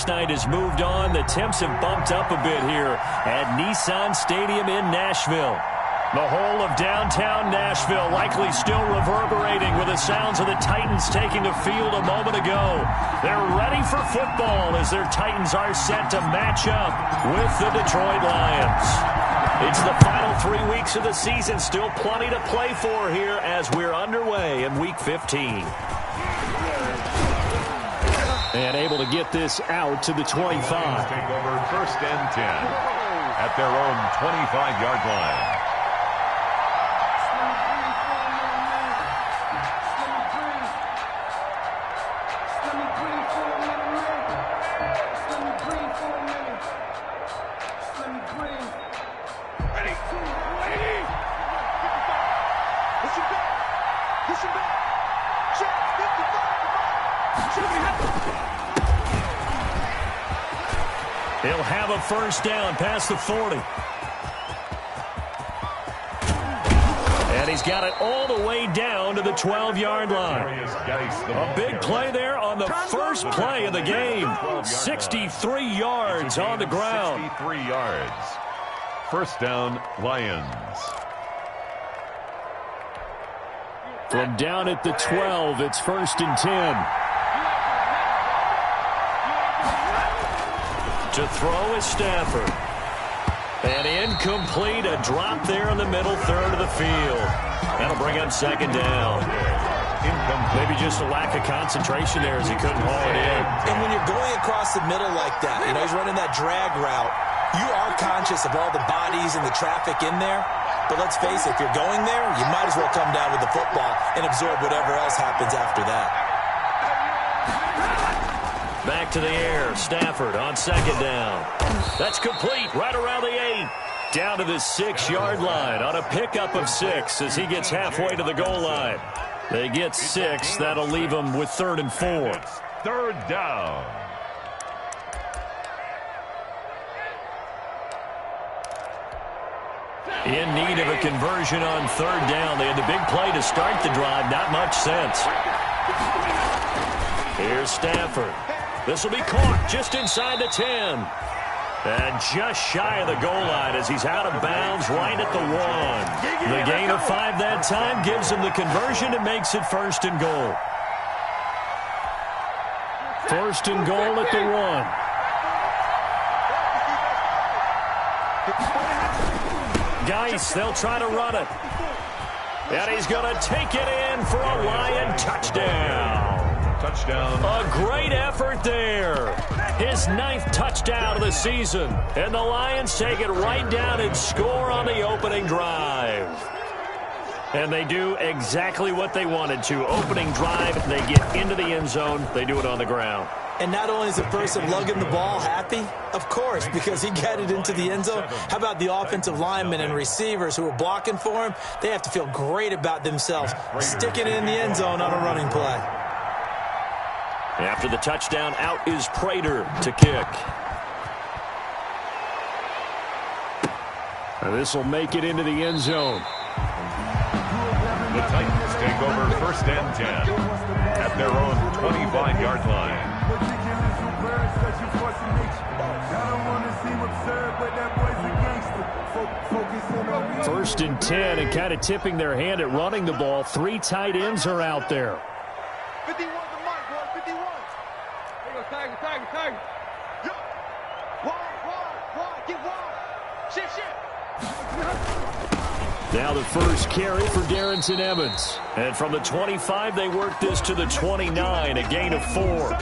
last night has moved on. The temps have bumped up a bit here at Nissan Stadium in Nashville. The whole of downtown Nashville likely still reverberating with the sounds of the Titans taking the field a moment ago. They're ready for football as their Titans are set to match up with the Detroit Lions. It's the final 3 weeks of the season. Still plenty to play for here as we're underway in Week 15. And able to get this out to the 25. Take over 1st and 10 at their own 25-yard line. He'll have a first down past the 40. And he's got it all the way down to the 12-yard line. A big play there on the first play of the game. 63 yards on the ground. 63 yards. First down, Lions. From down at the 12, it's 1st and 10. To throw is Stafford. And incomplete, a drop there in the middle third of the field. That'll bring up 2nd down. Maybe just a lack of concentration there as he couldn't haul it in. And when you're going across the middle like that, he's running that drag route, you are conscious of all the bodies and the traffic in there. But let's face it, if you're going there, you might as well come down with the football and absorb whatever else happens after that. Back to the air. Stafford on 2nd down. That's complete right around the 8. Down to the 6-yard line on a pickup of 6 as he gets halfway to the goal line. They get 6. That'll leave them with 3rd and 4. 3rd down. In need of a conversion on 3rd down. They had the big play to start the drive. Not much sense. Here's Stafford. This will be caught just inside the 10. And just shy of the goal line as he's out of bounds right at the 1. The gain of 5 that time gives him the conversion and makes it 1st and goal. 1st and goal at the 1. Geis, they'll try to run it. And he's going to take it in for a Lion touchdown. Touchdown. A great effort there. His 9th touchdown of the season. And the Lions take it right down and score on the opening drive. And they do exactly what they wanted to. Opening drive, they get into the end zone. They do it on the ground. And not only is the person lugging the ball happy, of course, because he got it into the end zone. How about the offensive linemen and receivers who are blocking for him? They have to feel great about themselves, sticking it in the end zone on a running play. After the touchdown, out is Prater to kick. This will make it into the end zone. The Titans take over 1st and 10 at their own 25-yard line. 1st and 10, and kind of tipping their hand at running the ball. 3 tight ends are out there. 51 to Mike, boy, 51. There you go, Tiger. Wide, get wide. Shit. Now the first carry for Darrington Evans. And from the 25, they work this to the 29, a gain of 4.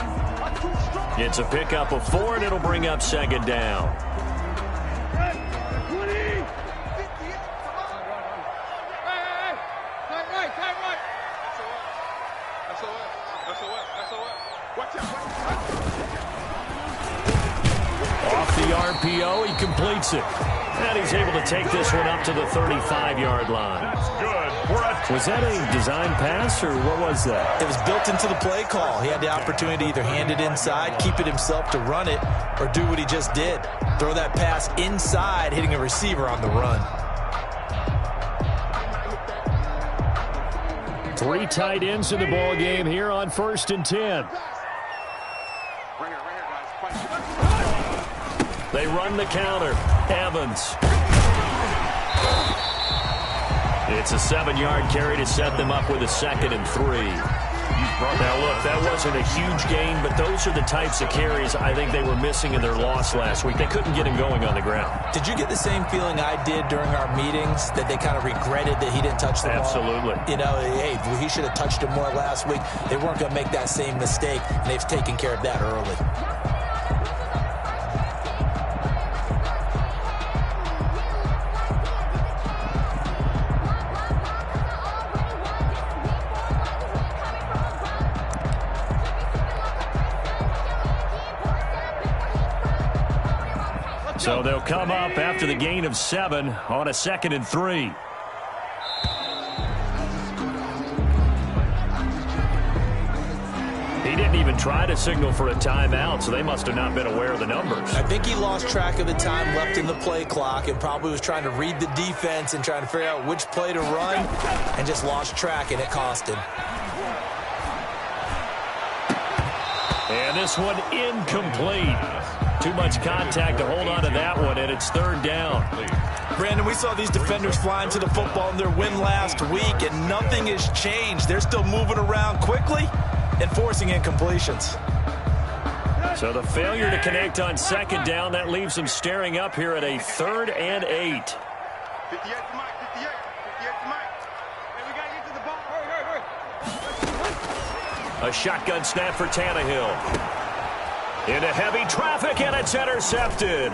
It's a pickup of 4, and it'll bring up 2nd down. Off the RPO, he completes it. And he's able to take this one up to the 35-yard line. That's good. Was that a design pass, or what was that? It was built into the play call. He had the opportunity to either hand it inside, keep it himself to run it, or do what he just did. Throw that pass inside, hitting a receiver on the run. 3 tight ends in the ball game here on 1st and 10. Right here, guys. They run the counter. Evans. It's a 7-yard carry to set them up with a 2nd and 3. Now, look, that wasn't a huge gain, but those are the types of carries I think they were missing in their loss last week. They couldn't get him going on the ground. Did you get the same feeling I did during our meetings, that they kind of regretted that he didn't touch the ball? Absolutely. You know, hey, he should have touched him more last week. They weren't going to make that same mistake, and they've taken care of that early. So they'll come up after the gain of 7 on a 2nd and 3. He didn't even try to signal for a timeout, so they must have not been aware of the numbers. I think he lost track of the time left in the play clock and probably was trying to read the defense and trying to figure out which play to run and just lost track, and it cost him. And this one incomplete. Too much contact to hold on to that one, and it's 3rd down. Brandon, we saw these defenders flying to the football in their win last week, and nothing has changed. They're still moving around quickly and forcing incompletions. So the failure to connect on 2nd down, that leaves them staring up here at a 3rd and 8. 58 to Mike, 58 to Mike. Hey, we got to get to the ball. Hurry. A shotgun snap for Tannehill. Into heavy traffic, and it's intercepted.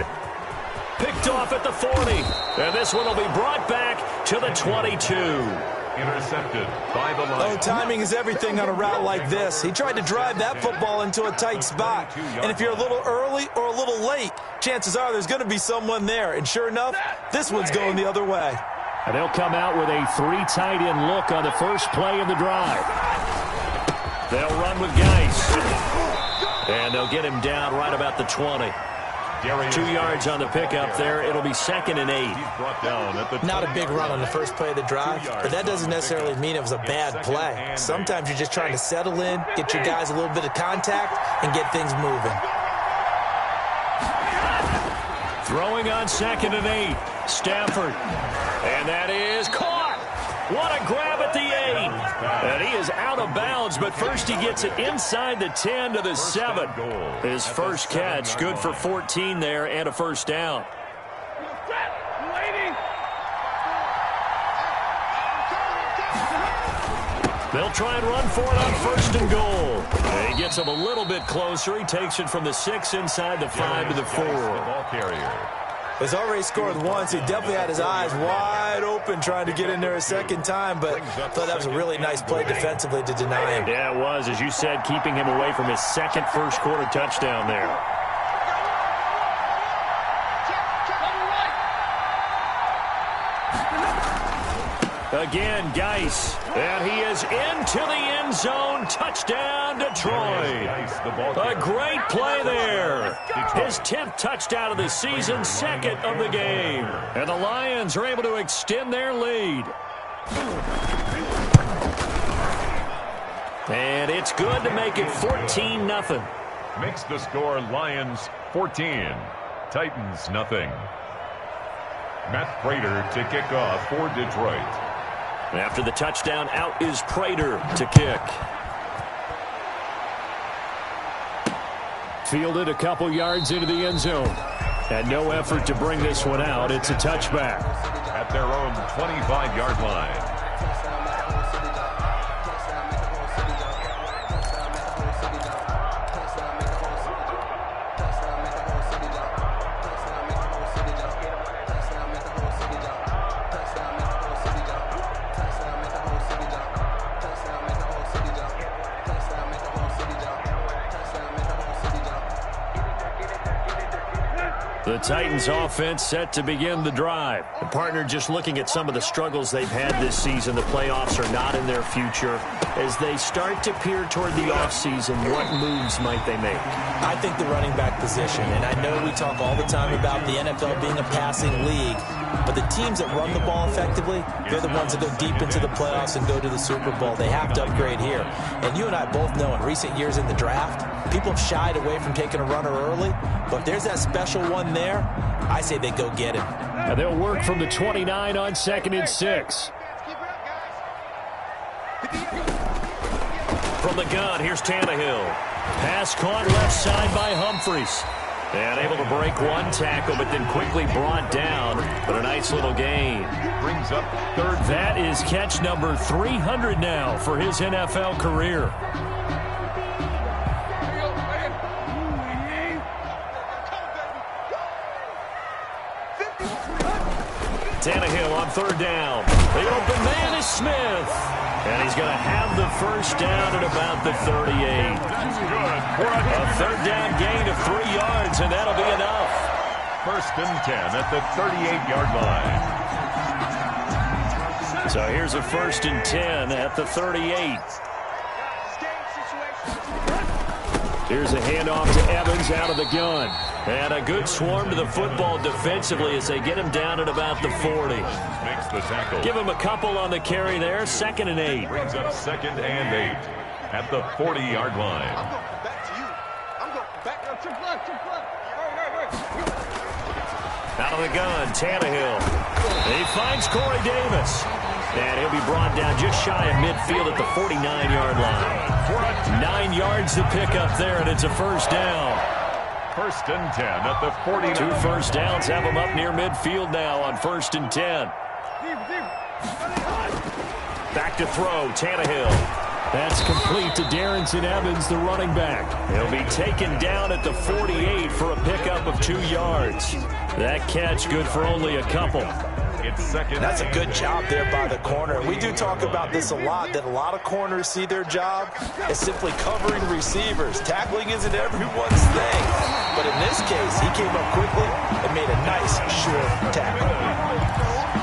Picked off at the 40. And this one will be brought back to the 22. Intercepted by the line. Oh, timing is everything on a route like this. He tried to drive that football into a tight spot. And if you're a little early or a little late, chances are there's going to be someone there. And sure enough, this one's going the other way. And they'll come out with a 3 tight end look on the first play of the drive. They'll run with Geis. And they'll get him down right about the 20. 2 yards on the pickup there. It'll be 2nd and 8. Not a big run on the first play of the drive, but that doesn't necessarily mean it was a bad play. Sometimes you're just trying to settle in, get your guys a little bit of contact, and get things moving. Throwing on 2nd and 8. Stafford. And that is caught. What a grab at the 8. And he is out of bounds, but first he gets it inside the 10 to the 7. His first catch, good for 14 there and a 1st down. They'll try and run for it on 1st and goal. And he gets him a little bit closer. He takes it from the 6 inside the 5 to the 4. He's already scored once. He definitely had his eyes wide open trying to get in there a 2nd time, but I thought that was a really nice play defensively to deny him. Yeah, it was, as you said, keeping him away from his 2nd first-quarter touchdown there. Again, Geis. And he is into the end zone. Touchdown, Detroit. A great play there. His 10th touchdown of the season, 2nd of the game. And the Lions are able to extend their lead. And it's good to make it 14-0. Makes the score Lions 14, Titans nothing. Matt Prater to kick off for Detroit. After the touchdown, out is Prater to kick. Fielded a couple yards into the end zone. And no effort to bring this one out. It's a touchback. At their own 25-yard line. The Titans offense set to begin the drive. The partner just looking at some of the struggles they've had this season. The playoffs are not in their future. as they start to peer toward the offseason, what moves might they make? I think the running back position, and I know we talk all the time about the NFL being a passing league, but the teams that run the ball effectively, they're the ones that go deep into the playoffs and go to the Super Bowl. They have to upgrade here. And you and I both know in recent years in the draft, people have shied away from taking a runner early, but if there's that special one there, I say they go get him. And they'll work from the 29 on 2nd and 6. From the gun, here's Tannehill. Pass caught left side by Humphries. And able to break one tackle, but then quickly brought down. But a nice little gain. Brings up third. That is catch number 300 now for his NFL career. Tannehill on 3rd down. The open man is Smith. And he's going to have the first down at about the 38. A 3rd down gain of 3 yards, and that'll be enough. 1st and 10 at the 38-yard line. So here's a 1st and 10 at the 38. Here's a handoff to Evans out of the gun. And a good swarm to the football defensively as they get him down at about the 40. Makes the tackle. Give him a couple on the carry there. 2nd and 8. Brings up 2nd and 8 at the 40-yard line. I'm going back to you. I'm going back. Chip left. Out of the gun, Tannehill. He finds Corey Davis. And he'll be brought down just shy of midfield at the 49-yard line. 9 yards to pick up there, and it's a 1st down. 1st and 10 at the 49. 2 first downs have him up near midfield now on 1st and 10. Back to throw, Tannehill. That's complete to Darrington Evans, the running back. He'll be taken down at the 48 for a pickup of 2 yards. That catch good for only a couple. It's 2nd. That's a good job there by the corner. We do talk about this a lot, that a lot of corners see their job as simply covering receivers. Tackling isn't everyone's thing. But in this case, he came up quickly and made a nice, short tackle.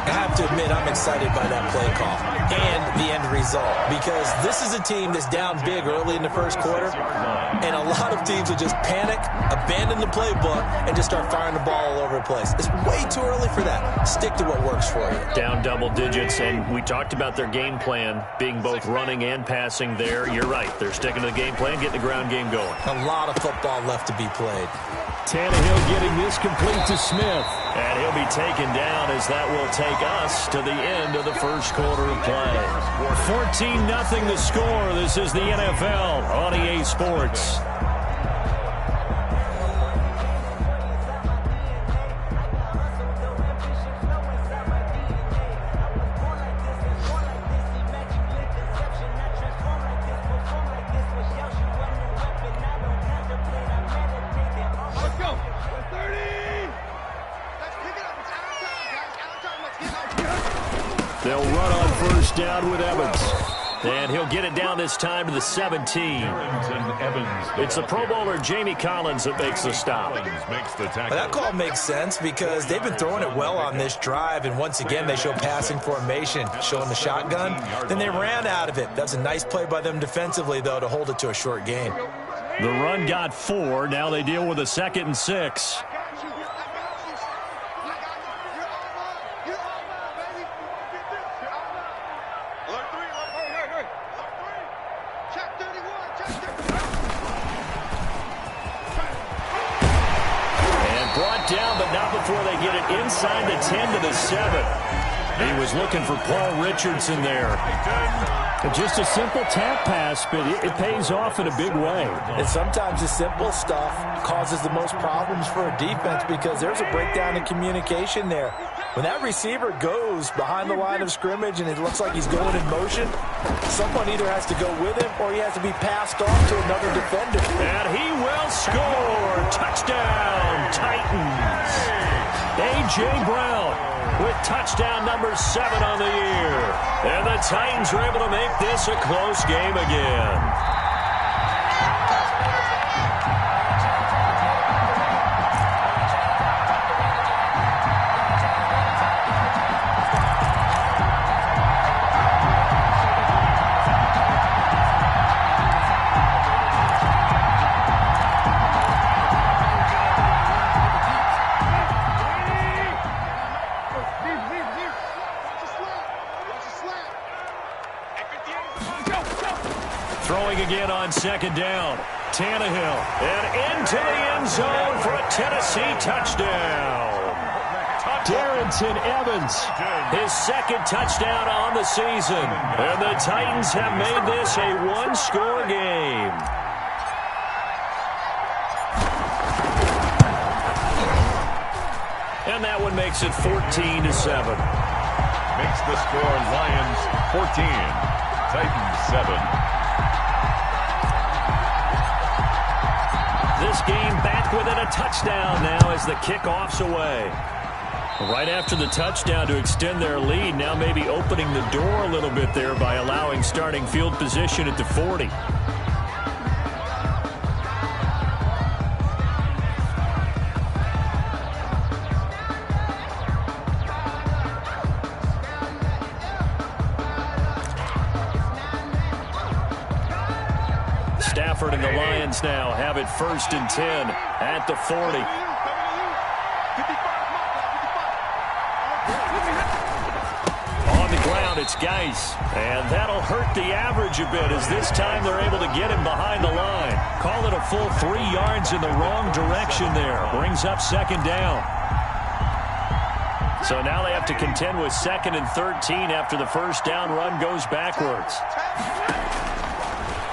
I have to admit, I'm excited by that play call and the end result, because this is a team that's down big early in the 1st quarter, and a lot of teams will just panic, abandon the playbook, and just start firing the ball all over the place. It's way too early for that. Stick to what works for you. Down double digits, and we talked about their game plan being both running and passing there. You're right. They're sticking to the game plan, getting the ground game going. A lot of football left to be played. Tannehill getting this complete to Smith. And he'll be taken down as that will take us to the end of the 1st quarter of play. 14-0 the score. This is the NFL on EA Sports. They'll run on 1st down with Evans. And he'll get it down this time to the 17. It's the Pro Bowler Jamie Collins that makes the stop. That call makes sense because they've been throwing it well on this drive, and once again they show passing formation, showing the shotgun. Then they ran out of it. That's a nice play by them defensively, though, to hold it to a short gain. The run got 4. Now they deal with a 2nd and 6. Before they get it inside the 10 to the 7. He was looking for Paul Richardson there. Just a simple tap pass, but it pays off in a big way. And sometimes the simple stuff causes the most problems for a defense because there's a breakdown in communication there. When that receiver goes behind the line of scrimmage and it looks like he's going in motion, someone either has to go with him or he has to be passed off to another defender. And he will score. Touchdown, Titans. A.J. Brown with touchdown number 7 on the year. And the Titans are able to make this a close game again. again on second down. Tannehill, and into the end zone for a Tennessee touchdown. Darrington Evans, his second touchdown on the season. And the Titans have made this a one-score game. And that one makes it 14-7. Makes the score Lions 14, Titans 7. This game back within a touchdown now as the kickoff's away. Right after the touchdown to extend their lead, now maybe opening the door a little bit there by allowing starting field position at the 40. Stafford and the Lions now have it 1st and 10 at the 40. It's Geis, and that'll hurt the average a bit as this time they're able to get him behind the line. Call it a full 3 yards in the wrong direction there. Brings up second down. So now they have to contend with 2nd and 13 after the first down run goes backwards.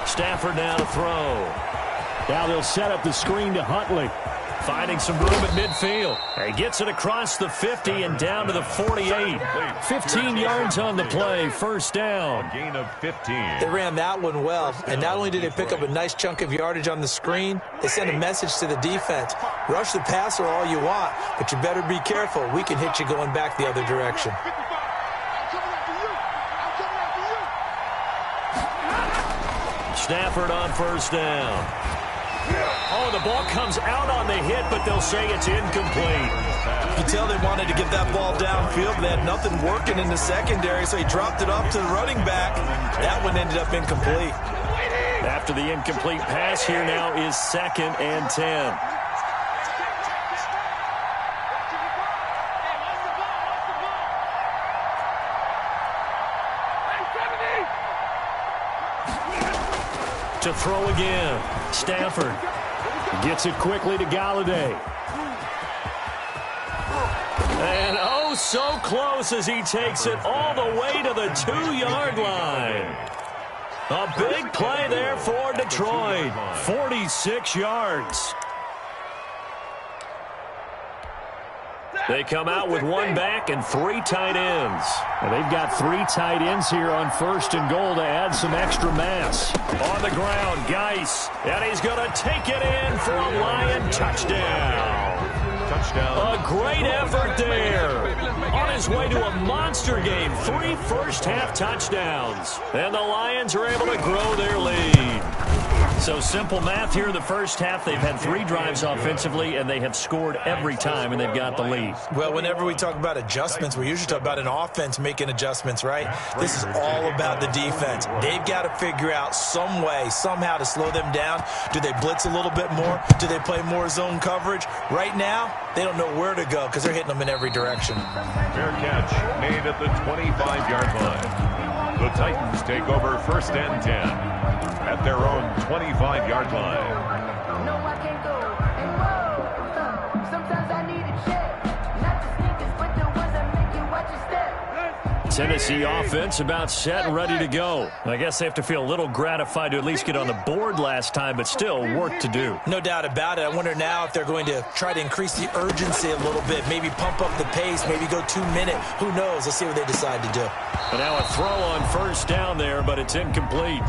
Stafford now to throw. Now they'll set up the screen to Huntley. Finding some room at midfield. He gets it across the 50 and down to the 48. 15 yards on the play, first down. A gain of 15. They ran that one well, and not only did they pick up a nice chunk of yardage on the screen, they sent a message to the defense. Rush the passer all you want, but you better be careful. We can hit you going back the other direction. Stafford on first down. Oh, the ball comes out on the hit, but they'll say it's incomplete. You can tell they wanted to get that ball downfield. They had nothing working in the secondary, so he dropped it off to the running back. That one ended up incomplete. After the incomplete pass, here now is 2nd and 10. To throw again. Stafford gets it quickly to Galladay. And oh, so close as he takes it all the way to the 2-yard line. A big play there for Detroit. 46 yards. They come out with 1 back and 3 tight ends. And they've got 3 tight ends here on 1st and goal to add some extra mass. On the ground, Geis. And he's going to take it in for a Lion touchdown. A great effort there. On his way to a monster game. 3 first-half touchdowns. And the Lions are able to grow their lead. So simple math here in the first half. They've had 3 drives offensively, and they have scored every time, and they've got the lead. Well, whenever we talk about adjustments, we usually talk about an offense making adjustments, right? This is all about the defense. They've got to figure out some way, somehow to slow them down. Do they blitz a little bit more? Do they play more zone coverage? Right now, they don't know where to go because they're hitting them in every direction. Fair catch made at the 25-yard line. The Titans take over 1st and 10 at their own 25-yard line. No, I can't go. And whoa, sometimes I need a check. Not the sneakers, but the ones that make you watch your step. Tennessee offense about set and ready to go. I guess they have to feel a little gratified to at least get on the board last time, but still work to do. No doubt about it. I wonder now if they're going to try to increase the urgency a little bit, maybe pump up the pace, maybe go 2-minute. Who knows? Let's see what they decide to do. But now a throw on first down there, but it's incomplete.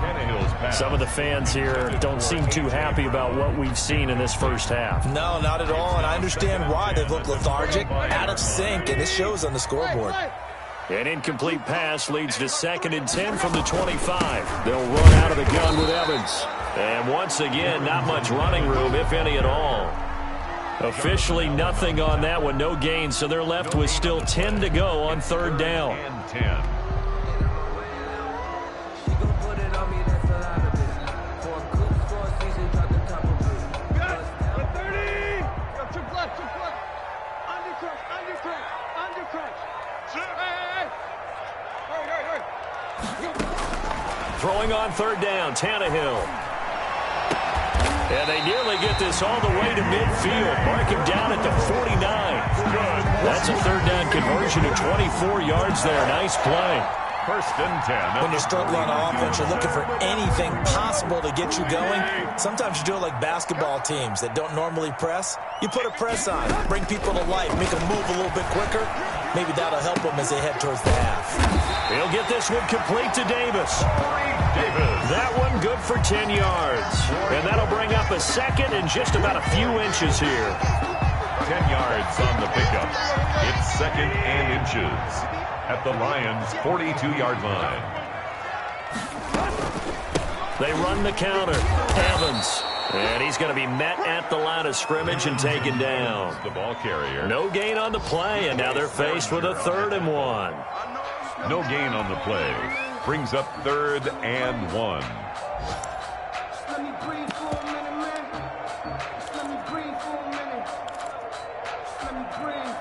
Some of the fans here don't seem too happy about what we've seen in this first half. No, not at all, and I understand why. They've looked lethargic, out of sync, and this shows on the scoreboard. An incomplete pass leads to 2nd and 10 from the 25. They'll run out of the gun with Evans. And once again, not much running room, if any at all. Officially nothing on that one, no gain, so they're left with still 10 to go on 3rd down. And 10. throwing on third down, Tannehill. And they nearly get this all the way to midfield. Mark him down at the 49. That's a third down conversion of 24 yards there. Nice play. First and 10. When you're struggling on offense, you're looking for anything possible to get you going. Sometimes you do it like basketball teams that don't normally press. You put a press on, bring people to life, make them move a little bit quicker. Maybe that'll help them as they head towards the half. He'll get this one complete to Davis. That one good for 10 yards. And that'll bring up a second and just about a few inches here. 10 yards on the pickup. It's second and inches at the Lions' 42-yard line. They run the counter. Evans. And he's going to be met at the line of scrimmage and taken down. The ball carrier. No gain on the play, and now they're faced with a 3rd and 1. No gain on the play. Brings up 3rd and 1. Let me breathe for a minute, man. Let me breathe for a minute. Let me breathe.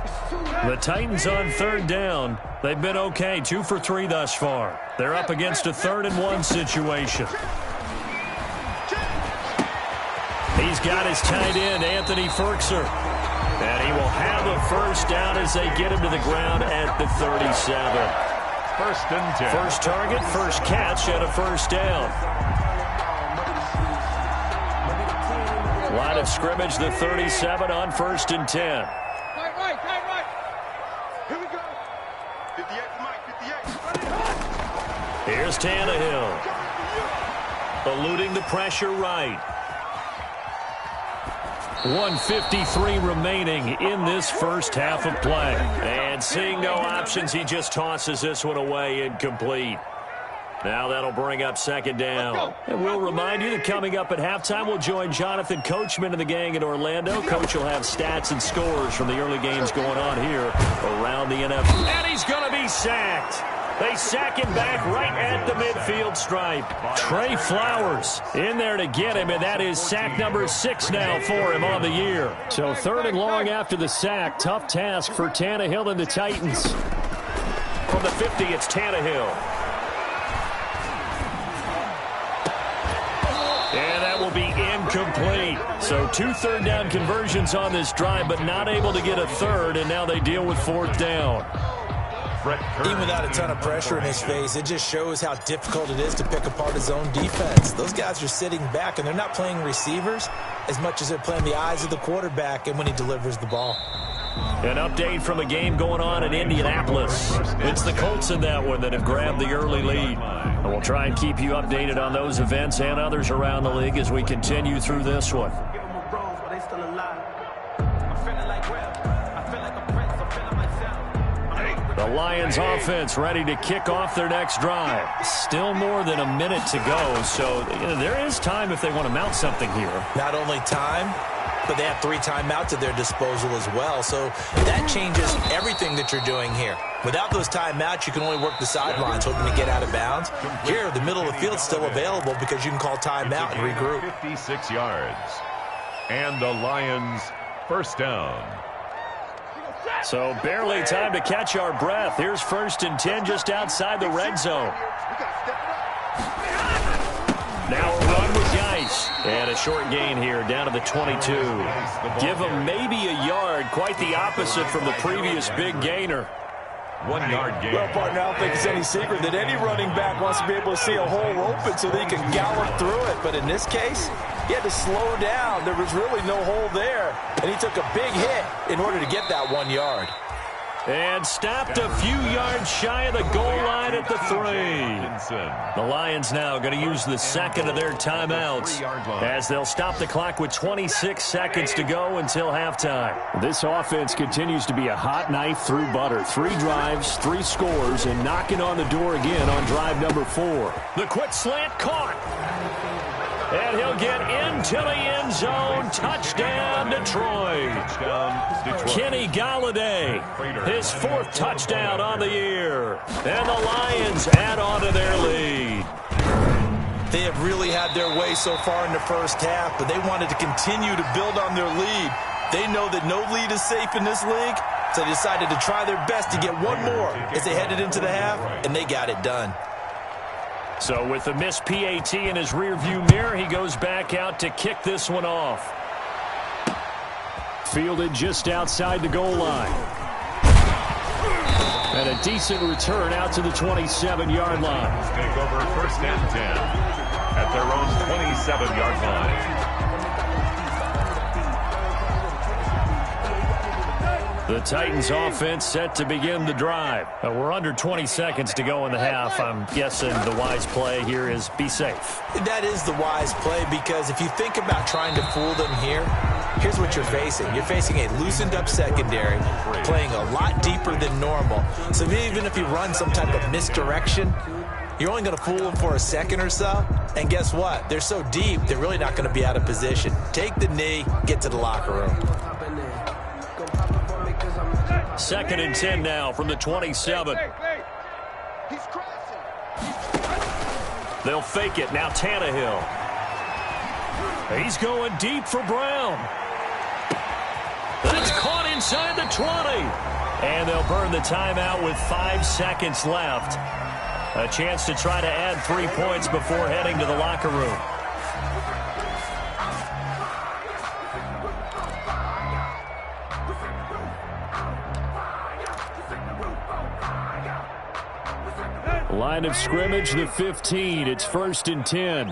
It's too heavy. The Titans on 3rd down. They've been okay, 2 for 3 thus far. They're up against a 3rd and 1 situation. He's got his tight end, Anthony Ferkser. And he will have a first down as they get him to the ground at the 37. First and 10. First target, first catch, and a first down. Line of scrimmage, the 37 on 1st and 10. Tight right. Here we go. 58, Mike, 58. Here's Tannehill. Eluding the pressure right. 1:53 remaining in this first half of play. And seeing no options, he just tosses this one away, incomplete. Now that'll bring up 2nd down. And we'll remind you that coming up at halftime, we'll join Jonathan Coachman and the gang in Orlando. Coach will have stats and scores from the early games going on here around the NFL. And he's going to be sacked. They sack him back right at the midfield stripe. Trey Flowers in there to get him, and that is sack number 6 now for him on the year. So 3rd and long after the sack. Tough task for Tannehill and the Titans. From the 50, it's Tannehill. And that will be incomplete. So 2 third down conversions on this drive, but not able to get a third, and now they deal with 4th down. Even without a ton of pressure in his face, it just shows how difficult it is to pick apart his own defense. Those guys are sitting back, and they're not playing receivers as much as they're playing the eyes of the quarterback and when he delivers the ball. An update from a game going on in Indianapolis. It's the Colts in that one that have grabbed the early lead. And we'll try and keep you updated on those events and others around the league as we continue through this one. The Lions offense ready to kick off their next drive. Still more than a minute to go, so there is time if they want to mount something here. Not only time, but they have 3 timeouts at their disposal as well, so that changes everything that you're doing here. Without those timeouts, you can only work the sidelines, hoping to get out of bounds. Here, the middle of the field's still available because you can call timeout and regroup. 56 yards. And the Lions first down. So barely time to catch our breath. Here's 1st and 10 just outside the red zone. Now a run with Geis. And a short gain here down to the 22. Give him maybe a yard. Quite the opposite from the previous big gainer. 1 yard gain. Well, partner, I don't think it's any secret that any running back wants to be able to see a hole open so they can gallop through it. But in this case, he had to slow down. There was really no hole there. And he took a big hit in order to get that 1 yard. And stopped a few yards shy of the goal line at the 3. The Lions now going to use the second of their timeouts as they'll stop the clock with 26 seconds to go until halftime. This offense continues to be a hot knife through butter. 3 drives, 3 scores, and knocking on the door again on drive number 4. The quick slant caught. And he'll get into the end zone. Touchdown, Detroit. Kenny Golladay, his 4th touchdown on the year. And the Lions add on to their lead. They have really had their way so far in the first half, but they wanted to continue to build on their lead. They know that no lead is safe in this league, so they decided to try their best to get one more as they headed into the half, and they got it done. So with the missed PAT in his rearview mirror, he goes back out to kick this one off. Fielded just outside the goal line. And a decent return out to the 27-yard line. Take over first and 10 at their own 27-yard line. The Titans offense set to begin the drive. We're under 20 seconds to go in the half. I'm guessing the wise play here is be safe. That is the wise play, because if you think about trying to fool them here, here's what you're facing. You're facing a loosened up secondary, playing a lot deeper than normal. So even if you run some type of misdirection, you're only going to fool them for a second or so. And guess what? They're so deep, they're really not going to be out of position. Take the knee, get to the locker room. 2nd and 10 now from the 27. They'll fake it. Now Tannehill. He's going deep for Brown. That's caught inside the 20. And they'll burn the timeout with 5 seconds left. A chance to try to add 3 points before heading to the locker room. Line of scrimmage, the 15. It's 1st and 10.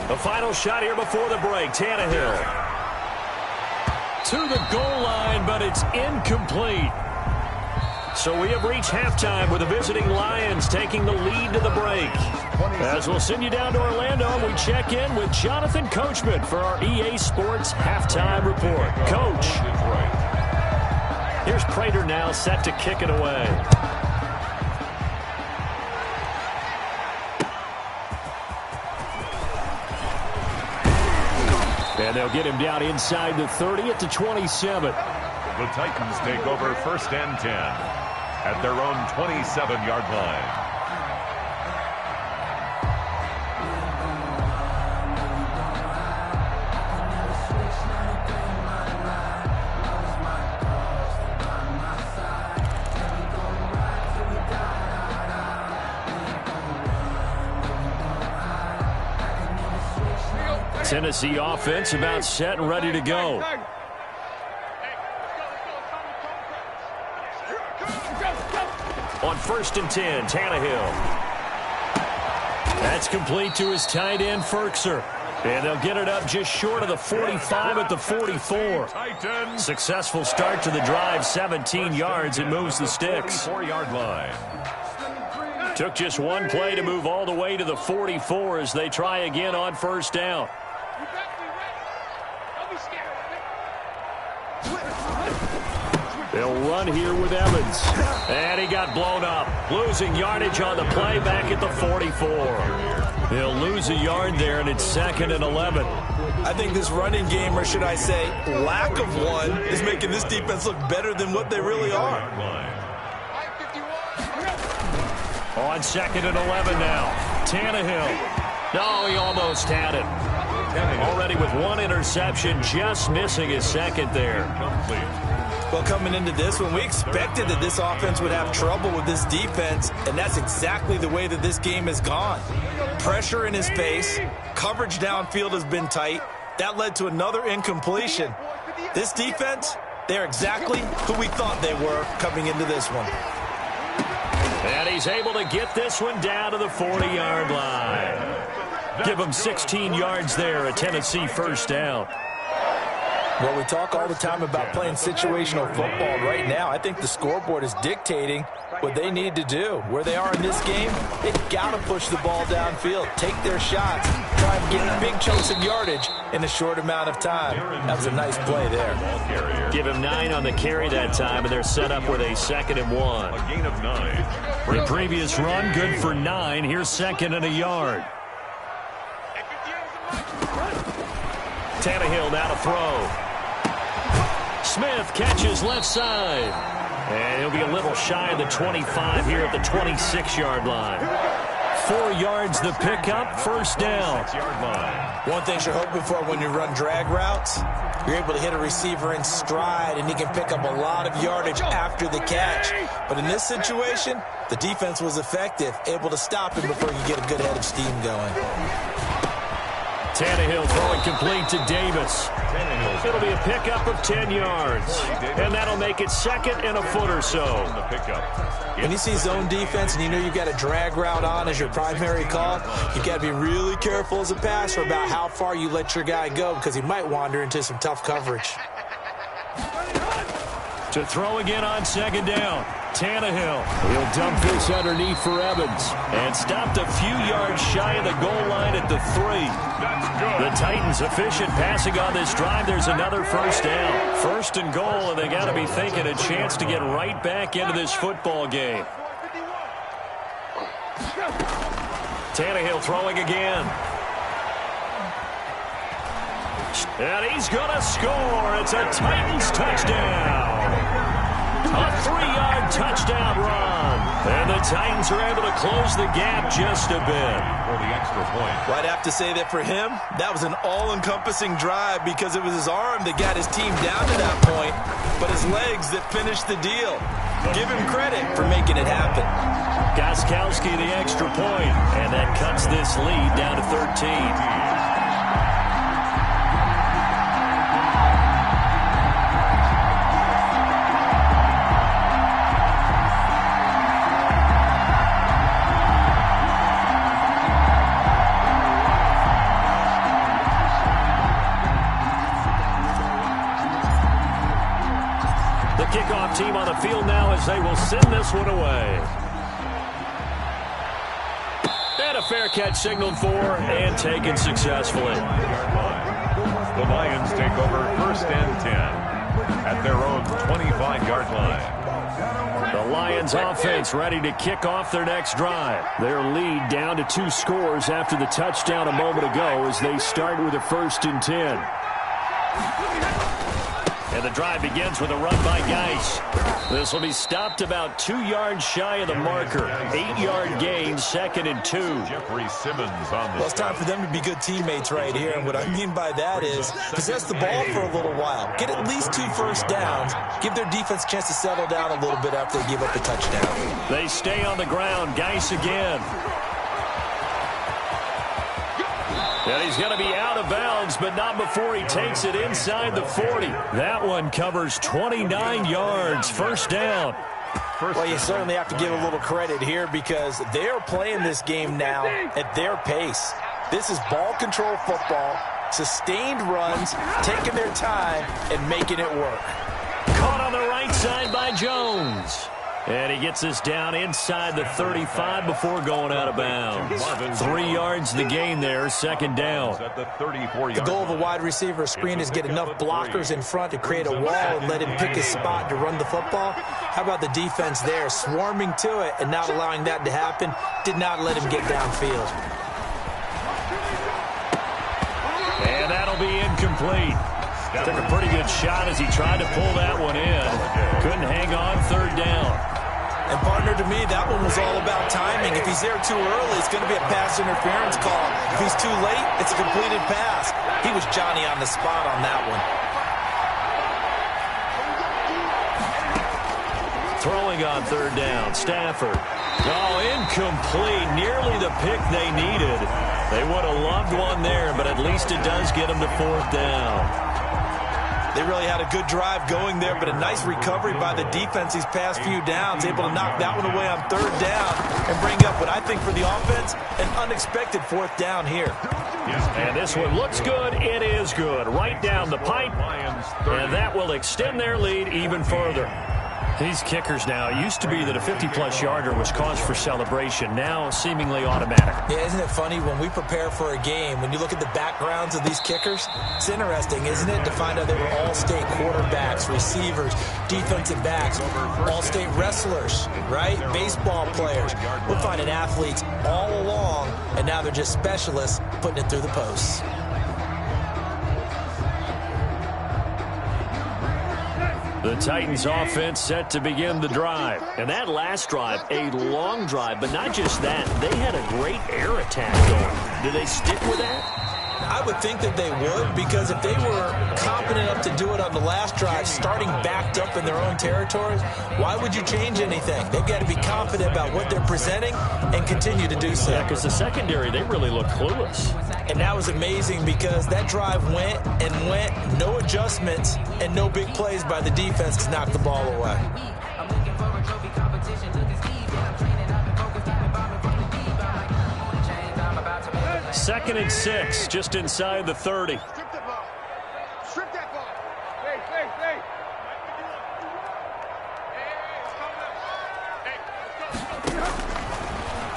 The final shot here before the break. Tannehill to the goal line, but it's incomplete. So we have reached halftime with the visiting Lions taking the lead to the break. As we'll send you down to Orlando, we check in with Jonathan Coachman for our EA Sports Halftime Report. Coach. Here's Prater now set to kick it away. And they'll get him down inside the 30 at the 27. The Titans take over 1st and 10 at their own 27-yard line. Tennessee offense about set and ready to go. On 1st and 10, Tannehill. That's complete to his tight end, Ferkser. And they'll get it up just short of the 45 at the 44. Successful start to the drive, 17 yards. It moves the sticks. 4-yard line. Took just one play to move all the way to the 44 as they try again on 1st down. They'll run here with Evans. And he got blown up. Losing yardage on the play back at the 44. They'll lose a yard there, and it's 2nd and 11. I think this running game, or should I say lack of one, is making this defense look better than what they really are. On 2nd and 11 now. Tannehill. No, he almost had it. Already with one interception, just missing his second there. Well, coming into this one, we expected that this offense would have trouble with this defense, and that's exactly the way that this game has gone. Pressure in his face, coverage downfield has been tight. That led to another incompletion. This defense, they're exactly who we thought they were coming into this one. And he's able to get this one down to the 40-yard line. Give him 16 yards there, a Tennessee 1st down. Well, we talk all the time about playing situational football. Right now, I think the scoreboard is dictating what they need to do. Where they are in this game, they've got to push the ball downfield, take their shots, try and get big chunks of yardage in a short amount of time. That was a nice play there. Give him 9 on the carry that time, and they're set up with a 2nd and 1. A gain of 9. The previous run, good for 9. Here's 2nd and a yard. Tannehill now to throw. Smith catches left side. And he'll be a little shy of the 25 here at the 26-yard line. 4 yards the pickup, first down. One thing you're hoping for when you run drag routes, you're able to hit a receiver in stride, and he can pick up a lot of yardage after the catch. But in this situation, the defense was effective, able to stop him before you get a good head of steam going. Tannehill throwing complete to Davis. It'll be a pickup of 10 yards. And that'll make it second and a foot or so. When you see zone defense and you know you've got a drag route on as your primary call, you've got to be really careful as a passer about how far you let your guy go because he might wander into some tough coverage. To throw again on second down. Tannehill. He'll dump this underneath for Evans. And stopped a few yards shy of the goal line at the 3. The Titans efficient passing on this drive. There's another first down. First and goal, and they got to be thinking a chance to get right back into this football game. Tannehill throwing again. And he's going to score. It's a Titans touchdown. A 3-yard touchdown run. And the Titans are able to close the gap just a bit. For the extra point. Well, I'd have to say that for him, that was an all-encompassing drive because it was his arm that got his team down to that point, but his legs that finished the deal. Give him credit for making it happen. Gostkowski the extra point, and that cuts this lead down to 13. Kickoff team on the field now as they will send this one away. And a fair catch signaled for and taken successfully. The Lions take over first and 10 at their own 25-yard line. The Lions offense ready to kick off their next drive. Their lead down to 2 scores after the touchdown a moment ago as they start with a first and 10. And the drive begins with a run by Geis. This will be stopped about 2 yards shy of the marker. 8-yard gain, second and 2. Jeffrey Simmons on the Well, it's time for them to be good teammates right here. And what I mean by that is possess the ball for a little while. Get at least 2 first downs. Give their defense a chance to settle down a little bit after they give up the touchdown. They stay on the ground. Geis again. And he's going to be out of bounds, but not before he takes it inside the 40. That one covers 29 yards. First down. Well, you certainly have to give a little credit here because they're playing this game now at their pace. This is ball control football, sustained runs, taking their time, and making it work. Caught on the right side by Jones. And he gets this down inside the 35 before going out of bounds. 3 yards the gain there, second down. The goal of a wide receiver screen is get enough blockers in front to create a wall and let him pick his spot to run the football. How about the defense there, swarming to it and not allowing that to happen? Did not let him get downfield. And that'll be incomplete. Took a pretty good shot as he tried to pull that one in. Couldn't hang on, third down. And, partner, to me, that one was all about timing. If he's there too early, it's going to be a pass interference call. If he's too late, it's a completed pass. He was Johnny on the spot on that one. Throwing on third down, Stafford. Oh, incomplete. Nearly the pick they needed. They would have loved one there, but at least it does get them to fourth down. They really had a good drive going there, but a nice recovery by the defense these past few downs, able to knock that one away on third down and bring up what I think for the offense, an unexpected fourth down here. And this one looks good. It is good. Right down the pipe, and that will extend their lead even further. These kickers now, it used to be that a 50-plus yarder was cause for celebration, now seemingly automatic. Yeah, isn't it funny when we prepare for a game, when you look at the backgrounds of these kickers, it's interesting, isn't it, to find out they were all-state quarterbacks, receivers, defensive backs, all-state wrestlers, right? Baseball players. We're finding athletes all along, and now they're just specialists putting it through the posts. The Titans offense set to begin the drive. And that last drive, a long drive, but not just that. They had a great air attack going. Do they stick with that? I would think that they would, because if they were confident enough to do it on the last drive, starting backed up in their own territories, why would you change anything? They've got to be confident about what they're presenting and continue to do so. Yeah, because the secondary, they really look clueless. And that was amazing because that drive went and went, no adjustments, and no big plays by the defense to knock the ball away. 2nd and 6, just inside the 30. Strip that ball. Strip that ball. Hey, hey, hey.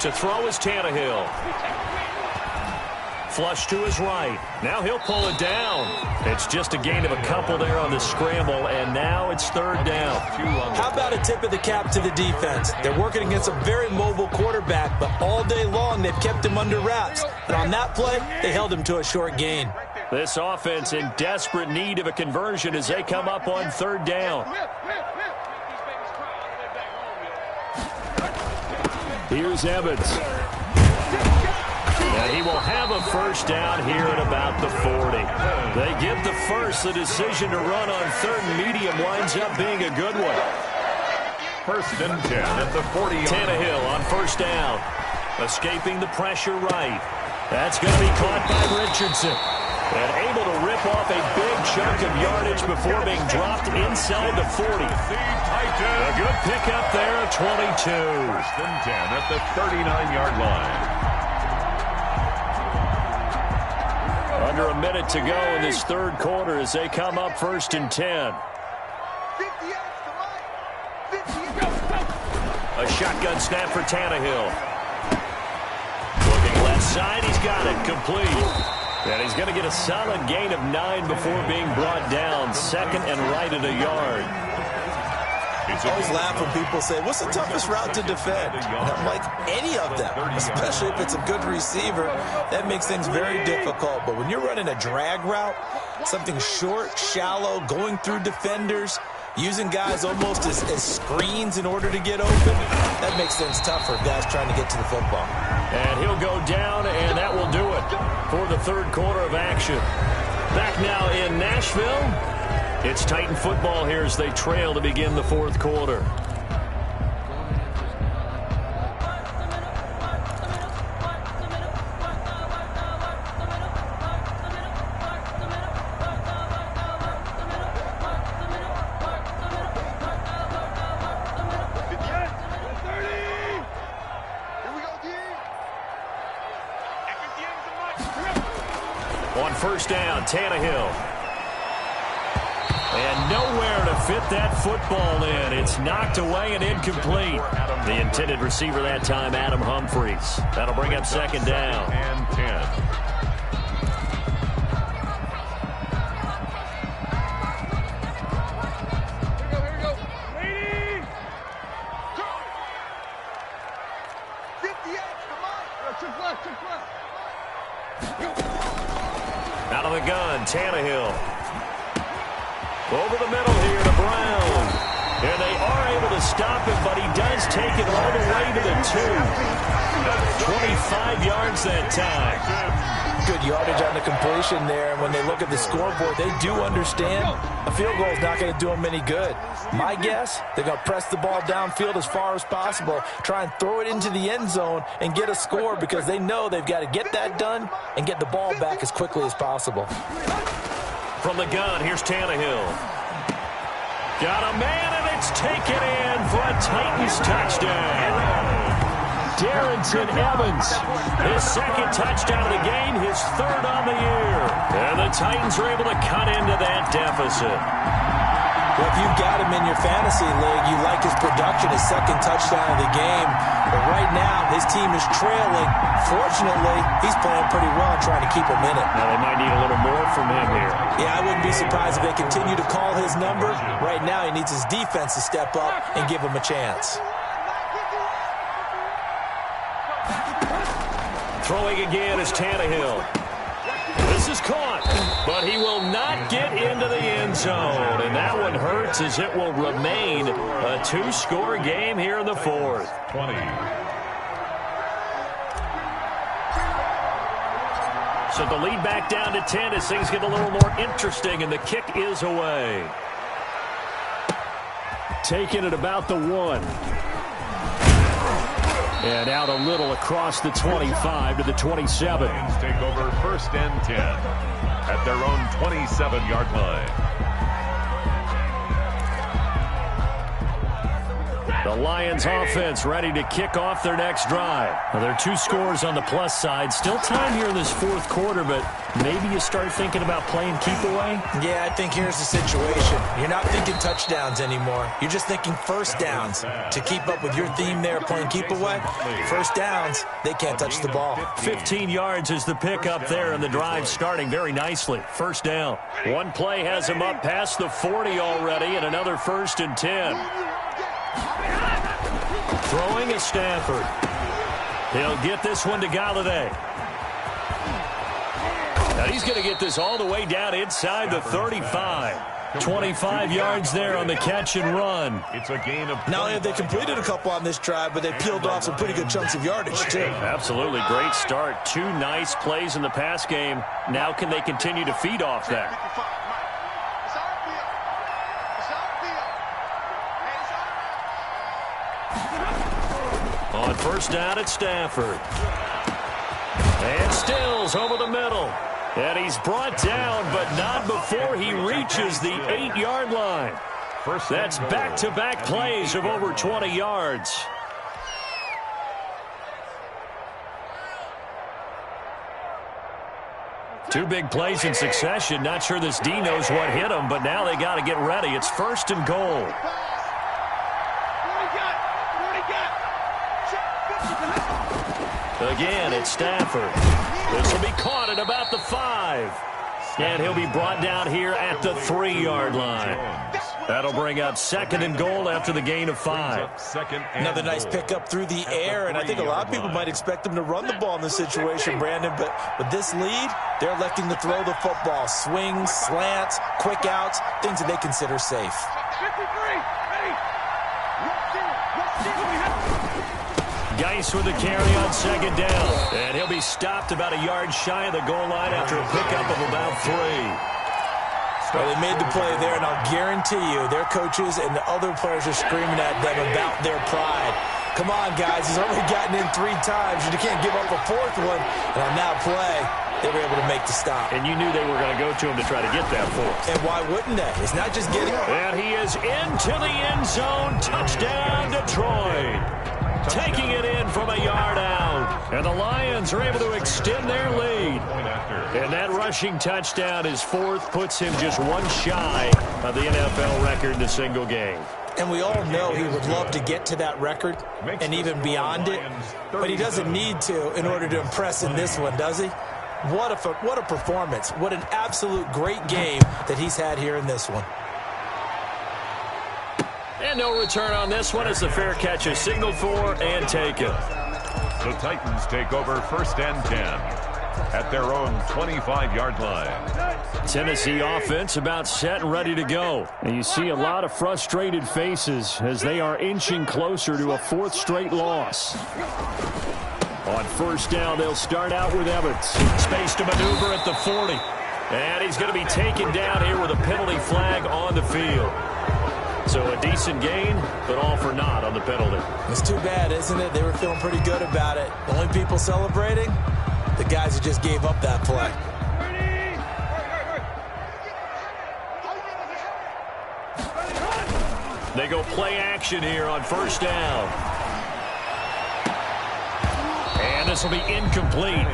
To throw is Tannehill. Flush to his right. Now he'll pull it down. It's just a gain of a couple there on the scramble, and now it's 3rd down. How about a tip of the cap to the defense? They're working against a very mobile quarterback, but all day long they've kept him under wraps. And on that play, they held him to a short gain. This offense in desperate need of a conversion as they come up on 3rd down. Here's Evans. And he will have a 1st down here at about the 40. They get the first. The decision to run on 3rd and medium winds up being a good one. 1st and 10 at the 40. Tannehill on 1st down. Escaping the pressure right. That's going to be caught by Richardson. And able to rip off a big chunk of yardage before being dropped inside the 40. A good pickup there at 22. 1st and 10 at the 39-yard line. Under a minute to go in this 3rd quarter as they come up 1st and 10. A shotgun snap for Tannehill. Looking left side, he's got it, complete. And he's going to get a solid gain of 9 before being brought down. 2nd and right at a yard. I always laugh when people say, what's the toughest route to defend? And I'm like, any of them, especially if it's a good receiver. That makes things very difficult. But when you're running a drag route, something short, shallow, going through defenders, using guys almost as screens in order to get open, that makes things tougher, guys trying to get to the football. And he'll go down, and that will do it for the 3rd quarter of action. Back now in Nashville. It's Titan football here as they trail to begin the 4th quarter. On 1st down, Tannehill. And nowhere to fit that football in. It's knocked away and incomplete. The intended receiver that time, Adam Humphries. That'll bring up 2nd down. And 10. Here we go. Ladies! Go! 58, come on! Chip left. Out of the gun, Tannehill. Over the middle here to Brown. And they are able to stop him, but he does take it all the way to the 2. 25 yards that time. Good yardage on the completion there. And when they look at the scoreboard, they do understand a field goal is not going to do them any good. My guess, they're going to press the ball downfield as far as possible, try and throw it into the end zone and get a score because they know they've got to get that done and get the ball back as quickly as possible. From the gun, here's Tannehill. Got a man, and it's taken in for a Titans touchdown. Darrington Evans, his 2nd touchdown of the game, his 3rd on the year. And the Titans are able to cut into that deficit. Well, if you've got him in your fantasy league, you like his production, his 2nd touchdown of the game. But right now, his team is trailing. Fortunately, he's playing pretty well and trying to keep him in it. Now, they might need a little more from him here. Yeah, I wouldn't be surprised if they continue to call his number. Right now, he needs his defense to step up and give him a chance. Throwing again is Tannehill. This is caught, but he will not get into the end end zone. And that one hurts as it will remain a two-score game here in the fourth. 20. So the lead back down to 10 as things get a little more interesting, and the kick is away. Taking it about the 1. And out a little across the 25 to the 27. Lions take over first and 10 at their own 27-yard line. The Lions offense ready to kick off their next drive. Well, there are 2 scores on the plus side. Still time here in this fourth quarter, but maybe you start thinking about playing keep away? Yeah, I think here's the situation. You're not thinking touchdowns anymore. You're just thinking first downs. To keep up with your theme there, playing keep away, first downs, they can't touch the ball. 15 yards is the pickup there, and the drive starting very nicely. First down. One play has him up past the 40 already, and another first and 10. Throwing is Stafford. He'll get this one to Galladay. Now he's going to get this all the way down inside the 35. 25 yards there on the catch and run. It's a gain of... Not only have they completed a couple on this drive, but they peeled off some pretty good chunks of yardage, too. Absolutely. Great start. 2 nice plays in the pass game. Now can they continue to feed off that? On first down, it's Stafford. And Stills over the middle. And he's brought down, but not before he reaches the 8-yard line. That's back-to-back plays of over 20 yards. Two big plays in succession. Not sure this D knows what hit him, but now they got to get ready. It's first and goal. Again, it's Stafford. This will be caught at about the 5. And he'll be brought down here at the 3-yard line. That'll bring up second and goal after the gain of 5. Another nice pickup through the air, and I think a lot of people might expect them to run the ball in this situation, Brandon, but with this lead, they're electing to throw the football. Swings, slants, quick outs, things that they consider safe. Geis with the carry on second down. And he'll be stopped about a yard shy of the goal line after a pickup of about 3. Well, they made the play there, and I'll guarantee you their coaches and the other players are screaming at them about their pride. Come on, guys. He's already gotten in 3 times, and you can't give up a 4th one. And on that play, they were able to make the stop. And you knew they were going to go to him to try to get that 4th. And why wouldn't they? It's not just getting... And he is into the end zone. Touchdown, Detroit. Taking it in from a yard out. And the Lions are able to extend their lead. And that rushing touchdown, his 4th, puts him just 1 shy of the NFL record in a single game. And we all know he would love to get to that record and even beyond it. But he doesn't need to in order to impress in this one, does he? What a performance. What an absolute great game that he's had here in this one. And no return on this one as the fair catch is signaled for and taken. The Titans take over first and 10 at their own 25-yard line. Tennessee offense about set and ready to go. And you see a lot of frustrated faces as they are inching closer to a 4th straight loss. On first down, they'll start out with Evans. Space to maneuver at the 40. And he's going to be taken down here with a penalty flag on the field. So a decent gain, but all for naught on the penalty. It's too bad, isn't it? They were feeling pretty good about it. The only people celebrating, the guys who just gave up that play. They go play action here on first down. And this will be incomplete.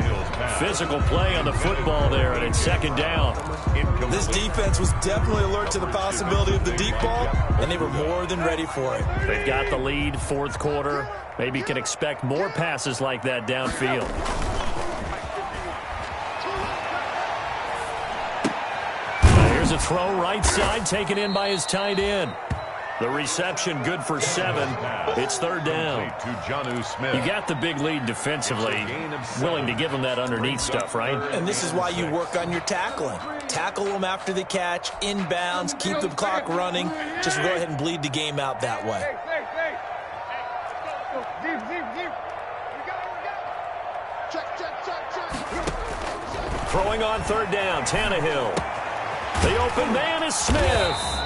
Physical play on the football there, and it's second down. This defense was definitely alert to the possibility of the deep ball, and they were more than ready for it. They've got the lead, 4th quarter. Maybe can expect more passes like that downfield. Here's a throw right side taken in by his tight end. The reception good for 7. It's third down. You got the big lead defensively. Willing to give them that underneath stuff, right? And this is why you work on your tackling. Tackle them after the catch, inbounds, keep the clock running. Just go ahead and bleed the game out that way. Throwing on third down, Tannehill. The open man is Smith.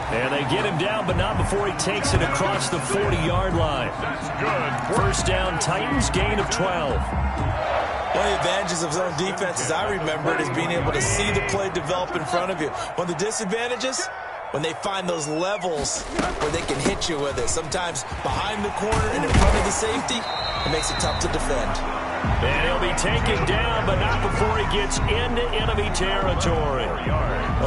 And they get him down, but not before he takes it across the 40-yard line. That's good. First down, Titans, gain of 12. One of the advantages of zone defense, as I remember it, is being able to see the play develop in front of you. One of the disadvantages, when they find those levels where they can hit you with it. Sometimes behind the corner and in front of the safety, it makes it tough to defend. And he'll be taken down, but not before he gets into enemy territory.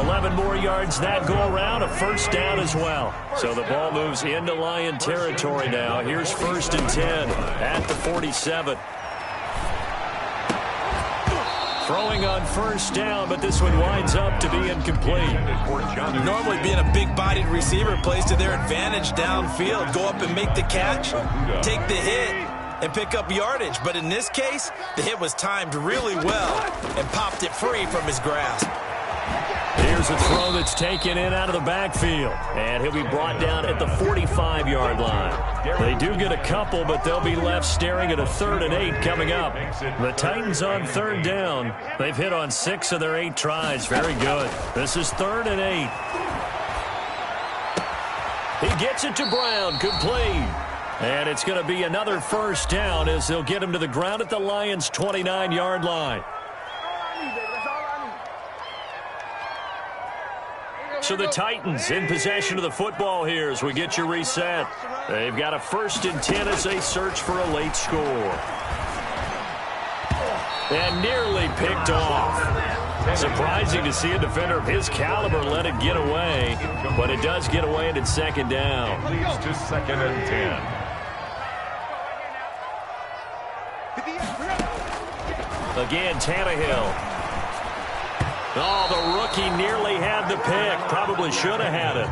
11 more yards that go around, a first down as well. So the ball moves into Lion territory now. Here's first and 10 at the 47. Throwing on first down, but this one winds up to be incomplete. Normally being a big-bodied receiver plays to their advantage downfield. Go up and make the catch, take the hit, and pick up yardage. But in this case, the hit was timed really well and popped it free from his grasp. Here's a throw that's taken in out of the backfield. And he'll be brought down at the 45-yard line. They do get a couple, but they'll be left staring at a 3rd and 8 coming up. The Titans on third down. They've hit on 6 of their 8 tries. Very good. This is 3rd and 8. He gets it to Brown. Complete. And it's going to be another first down as they'll get him to the ground at the Lions' 29-yard line. So the Titans in possession of the football here as we get you reset. They've got a 1st and 10 as they search for a late score. And nearly picked off. Surprising to see a defender of his caliber let it get away, but it does get away and it's second down. Leads to 2nd and 10. Again, Tannehill. Oh, the rookie nearly had the pick. Probably should have had it.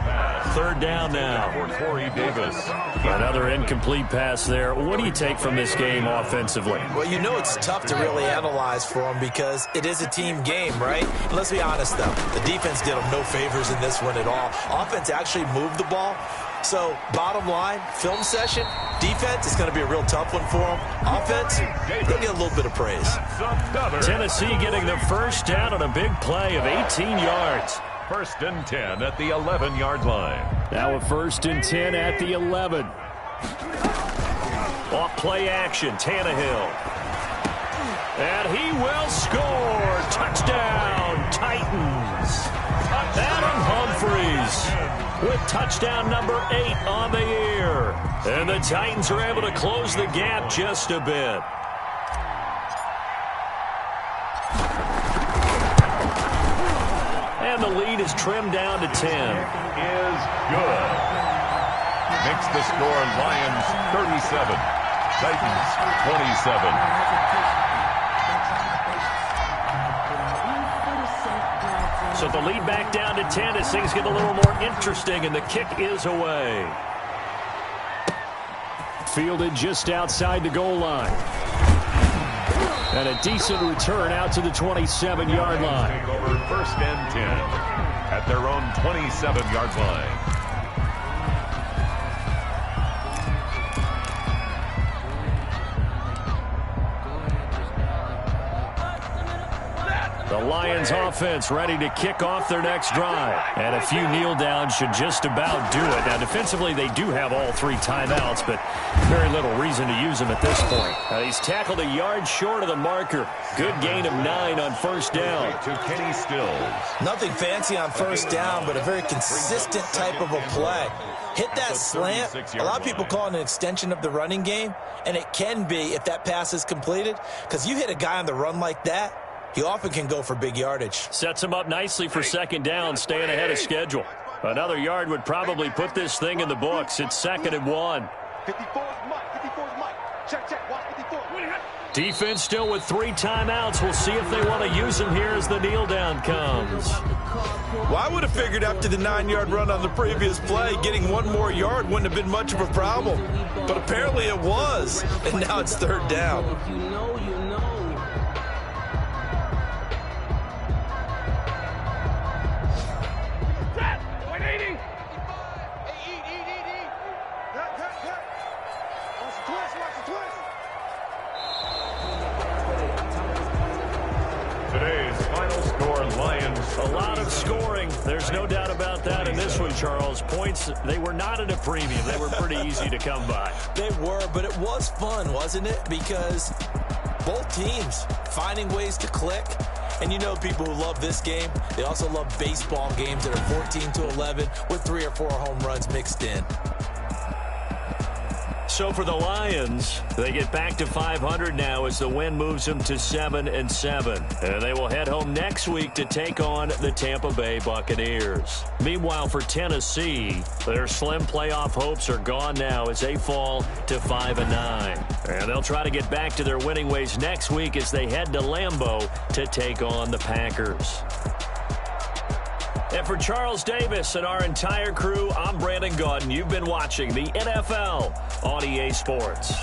Third down now. Corey Davis. Another incomplete pass there. What do you take from this game offensively? Well, you know it's tough to really analyze for them because it is a team game, right? And let's be honest, though. The defense did them no favors in this one at all. Offense actually moved the ball. So, bottom line, film session, defense is going to be a real tough one for them. Offense, they'll get a little bit of praise. Tennessee getting the first down on a big play of 18 yards. 1st and 10 at the 11-yard line. Now a 1st and 10 at the 11. Off play action, Tannehill. And he will score. Touchdown, Titans. Adam Humphries with touchdown number 8 on the year. And the Titans are able to close the gap just a bit. And the lead is trimmed down to 10. Is good. Makes the score Lions 37, Titans 27. So the lead back down to 10 as things get a little more interesting, and the kick is away. Fielded just outside the goal line. And a decent return out to the 27-yard line. Take over 1st and 10 at their own 27-yard line. The Lions offense ready to kick off their next drive. And a few kneel downs should just about do it. Now, defensively, they do have all 3 timeouts, but very little reason to use them at this point. He's tackled a yard short of the marker. Good gain of 9 on first down. To Kenny Stills. Nothing fancy on first down, but a very consistent type of a play. Hit that slant. A lot of people call it an extension of the running game, and it can be if that pass is completed, because you hit a guy on the run like that, he often can go for big yardage. Sets him up nicely for second down, staying ahead of schedule. Another yard would probably put this thing in the books. It's 2nd and 1. 54 is Mike. 54 is Mike. Check, check. Watch 54. Defense still with 3 timeouts. We'll see if they want to use them here as the kneel down comes. Well, I would have figured after the 9-yard run on the previous play, getting 1 more yard wouldn't have been much of a problem. But apparently it was, and now it's 3rd down. You know, you know. Today's final score, Lions. A lot of scoring. There's no doubt about that in this one, Charles. Points, they were not at a premium. They were pretty easy to come by. They were, but it was fun, wasn't it? Because both teams finding ways to click. And you know people who love this game, they also love baseball games that are 14-11 with 3 or 4 home runs mixed in. So for the Lions, they get back to 500 now as the win moves them to 7-7. And they will head home next week to take on the Tampa Bay Buccaneers. Meanwhile, for Tennessee, their slim playoff hopes are gone now as they fall to 5-9. And they'll try to get back to their winning ways next week as they head to Lambeau to take on the Packers. And for Charles Davis and our entire crew, I'm Brandon Gaudin. You've been watching the NFL on EA Sports.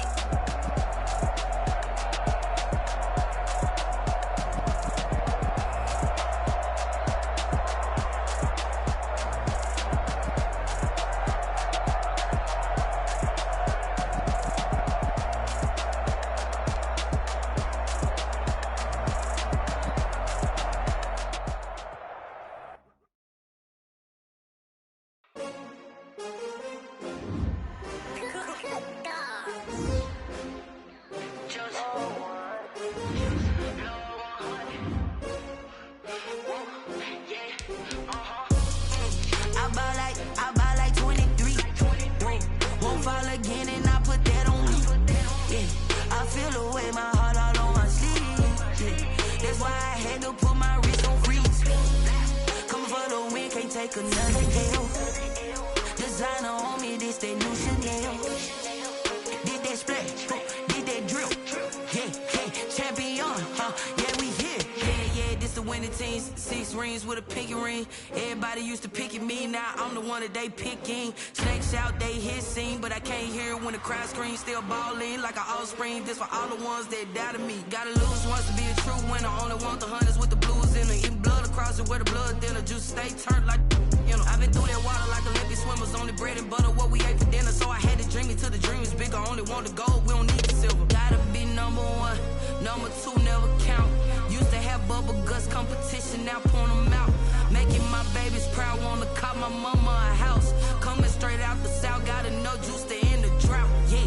They picking snakes out, they hissing, but I can't hear it when the crowd screams. Still balling like an offspring. This for all the ones that doubted me. Gotta lose once to be a true winner. Only want the hunters with the blues in it. Eating blood across it where the blood thinner. Juice stay turned like, you know. I've been through that water like Olympic swimmers. Only bread and butter what we ate for dinner. So I had to dream it till the dream is bigger. Only want the gold, we don't need the silver. Gotta be number 1, number 2 never count. Used to have bubble guts competition, now point them out. Making my babies proud, wanna cop my mama a house. Coming straight out the south, gotta know juice to end the drought, yeah.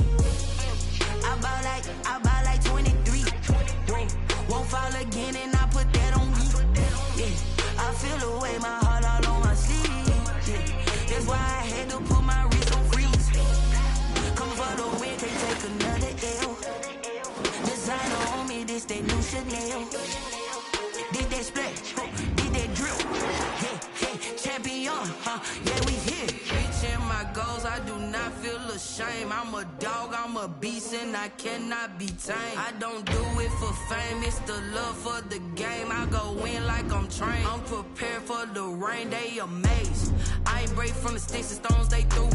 I buy like 23. Won't fall again and I put that on me, yeah. I feel the way, my heart all on my sleeve, yeah. That's why I had to put my wrist on freeze. Come for the win, can't take another L. Designer on me, this that new Chanel. Did that splash, did that drill, yeah, champion, yeah, we here. Reaching my goals, I do not feel ashamed. I'm a dog, I'm a beast, and I cannot be tamed. I don't do it for fame, it's the love for the game. I go in like I'm trained. I'm prepared for the rain, they amazed. I ain't break from the sticks and stones they threw.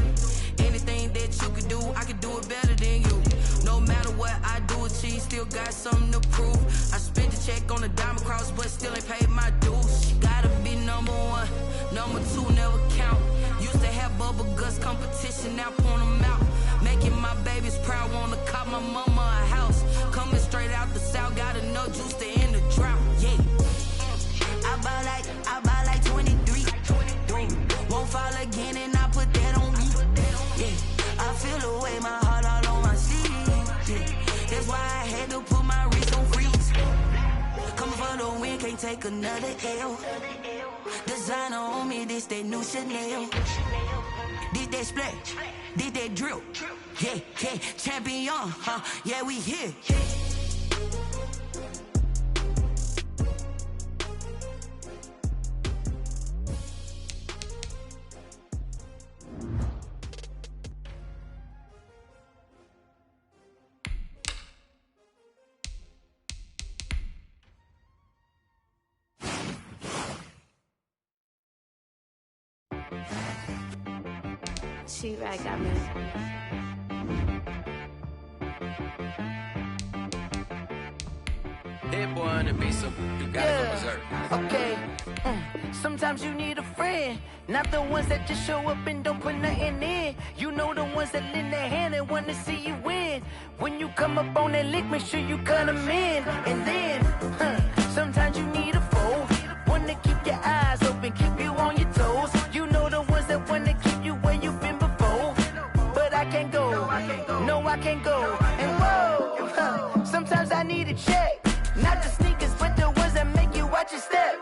Anything that you could do, I could do it better than you. No matter what I do, achieve, still got something to prove. I spent the check on the diamond cross, but still ain't paid my dues. Gotta be number 1, number 2 never count. Used to have bubble guts competition, now point them out. Making my babies proud, wanna cop my mama a house. Coming straight out the south, gotta know juice to end the drought, yeah. I buy like 23. Won't fall again and I put that on me, yeah. I feel the way, my heart all on my sleeve, yeah. That's why I had to put my wrist on freeze. Coming for the win, can't take another L. Designer on me, this that new Chanel. Did that splash, did that drill, yeah, champion, yeah, we here. She right, got me. That boy on the beat, so you gotta go berserk. Okay. Sometimes you need a friend, not the ones that just show up and don't put nothing in. You know the ones that lend their hand and want to see you win. When you come up on that lick, make sure you cut them in. And then, sometimes you need a foe, one to keep your eyes open, keep you on your toes. You know the ones that want to keep you where you've been before. But I can't go, no I can't go. And whoa, sometimes I need a check, not the sneakers, but the ones that make you watch your step.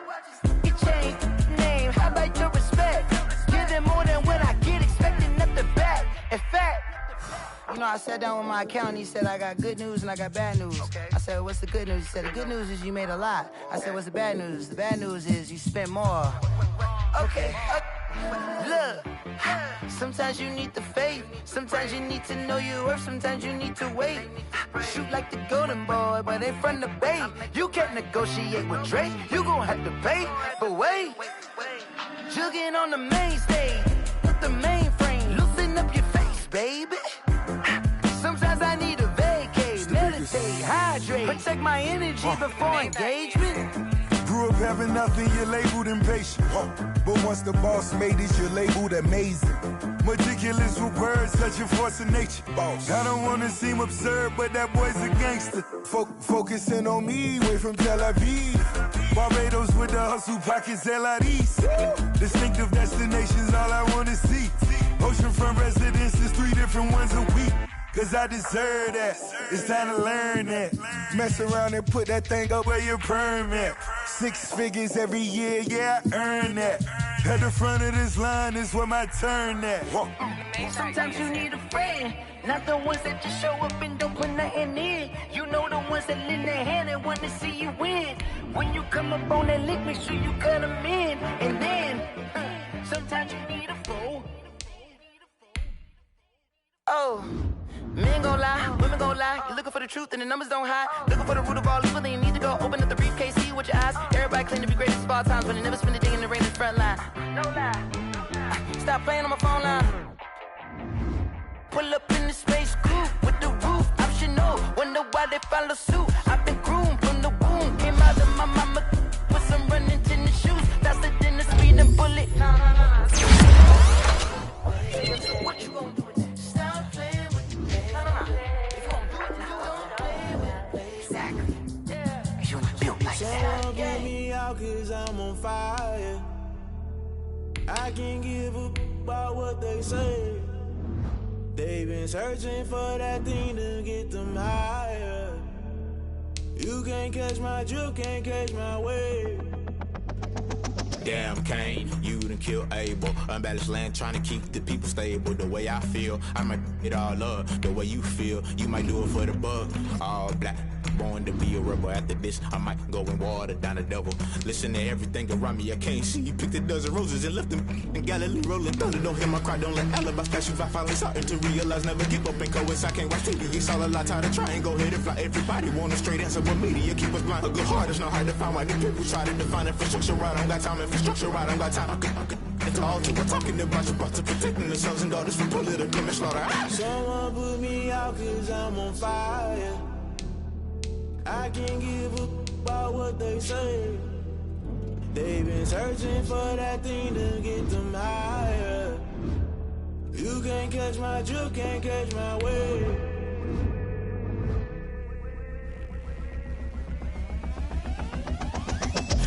Your chain, name, how about your respect? Give them more than what I get, expecting up the back. In fact, you know, I sat down with my accountant, he said I got good news and I got bad news. I said, what's the good news? He said, the good news is you made a lot. I said, what's the bad news? The bad news is you spent more. Okay, look, sometimes you need the faith, sometimes you need to know your worth, sometimes you need to wait. Shoot like the golden boy, but ain't from the bay. You can't negotiate with Drake, you gon' have to pay. But wait, jugging on the main stage, with the mainframe, loosen up your face, baby. Sometimes I need a vacate, meditate, hydrate, protect my energy before engagement. Grew up having nothing, you're labeled impatient. But once the boss made it, you're labeled amazing. Meticulous with words, such a force of nature. I don't wanna seem absurd, but that boy's a gangster. Focusing on me, way from Tel Aviv. Barbados with the hustle pockets, LIDs. Distinctive destinations, all I wanna see. Oceanfront residences, 3 different ones a week. Cause I deserve that, it's time to learn that. Mess around and put that thing up where your permit. 6 figures every year, yeah, I earn that. At the front of this line is where my turn at. Sometimes you need a friend, not the ones that just show up and don't put nothing in. You know the ones that lend their hand and want to see you win. When you come up on that lick, make sure you cut them in. And then, sometimes you need a foe. Oh. Men gon' lie, women gon' lie. You're looking for the truth and the numbers don't hide. Looking for the root of all evil, then you need to go open up the briefcase, see with your eyes. Everybody claim to be greatest of all times, but they never spend a day in the rain in the front line. No lie. Stop playing on my phone line. Pull up in the space coupe with the roof optional. Wonder why they follow suit. I've been groomed from the womb. Came out of my mama with some running tennis shoes. Faster than the speeding bullet. What you gon' do? Someone get me out cause I'm on fire. I can't give a about what they say. They've been searching for that thing to get them higher. You can't catch my drift, can't catch my wave. Damn Kane, you done killed Abel. Unbalanced land trying to keep the people stable. The way I feel, I might it all up. The way you feel, you might do it for the bug. All black, born to be a rebel. After this, I might go and water down the devil. Listen to everything around me, I can't see. You picked a dozen roses and left them in Galilee rolling thunder. Don't hear my cry, don't let alibis pass you. I finally starting to realize, never give up and coincide. I can't watch TV, it's all a lot. Tired of trying, go ahead and fly. Everybody want a straight answer, but media keep us blind. A good heart is not hard to find. Why the people try to define infrastructure right? I don't got time, infrastructure right? I don't got time. It's all to we're talking about you, about to protecting the sons and daughters from political manslaughter. Someone put me out cause I'm on fire. I can't give a about what they say. They've been searching for that thing to get them higher. You can't catch my drift, can't catch my wave.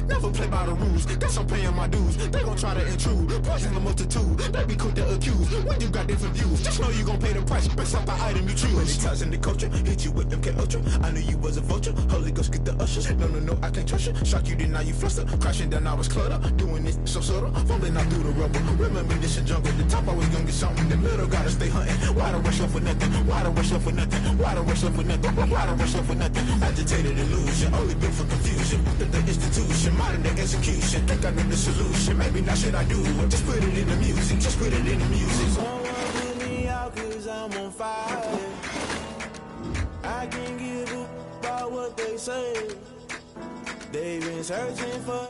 Never play by the rules, guess I'm paying my dues. They gon' try to intrude, poison the multitude. They be quick to accuse, when you got different views. Just know you gon' pay the price, based off the item you choose. When it ties in the culture, hit you with MK Ultra. I knew you was a vulture, Holy Ghost get the ushers. No, I can't trust you. Shock you, then now you fluster. Crashing down, I was cluttered. Doing this so subtle, fumbling out through the rubble. Remember this a jungle, the top always gonna get something. The middle gotta stay hunting. Why the rush left for nothing? Why the rush left for nothing? Why the rush left for nothing? Why the rush left for nothing? Agitated illusion, only built for confusion. The institution, modern day execution. Think I know the solution. Maybe not should I do it? Just put it in the music. Just put it in the music. Someone put me out cause I'm on fire. I can't give a about what they say. They've been searching for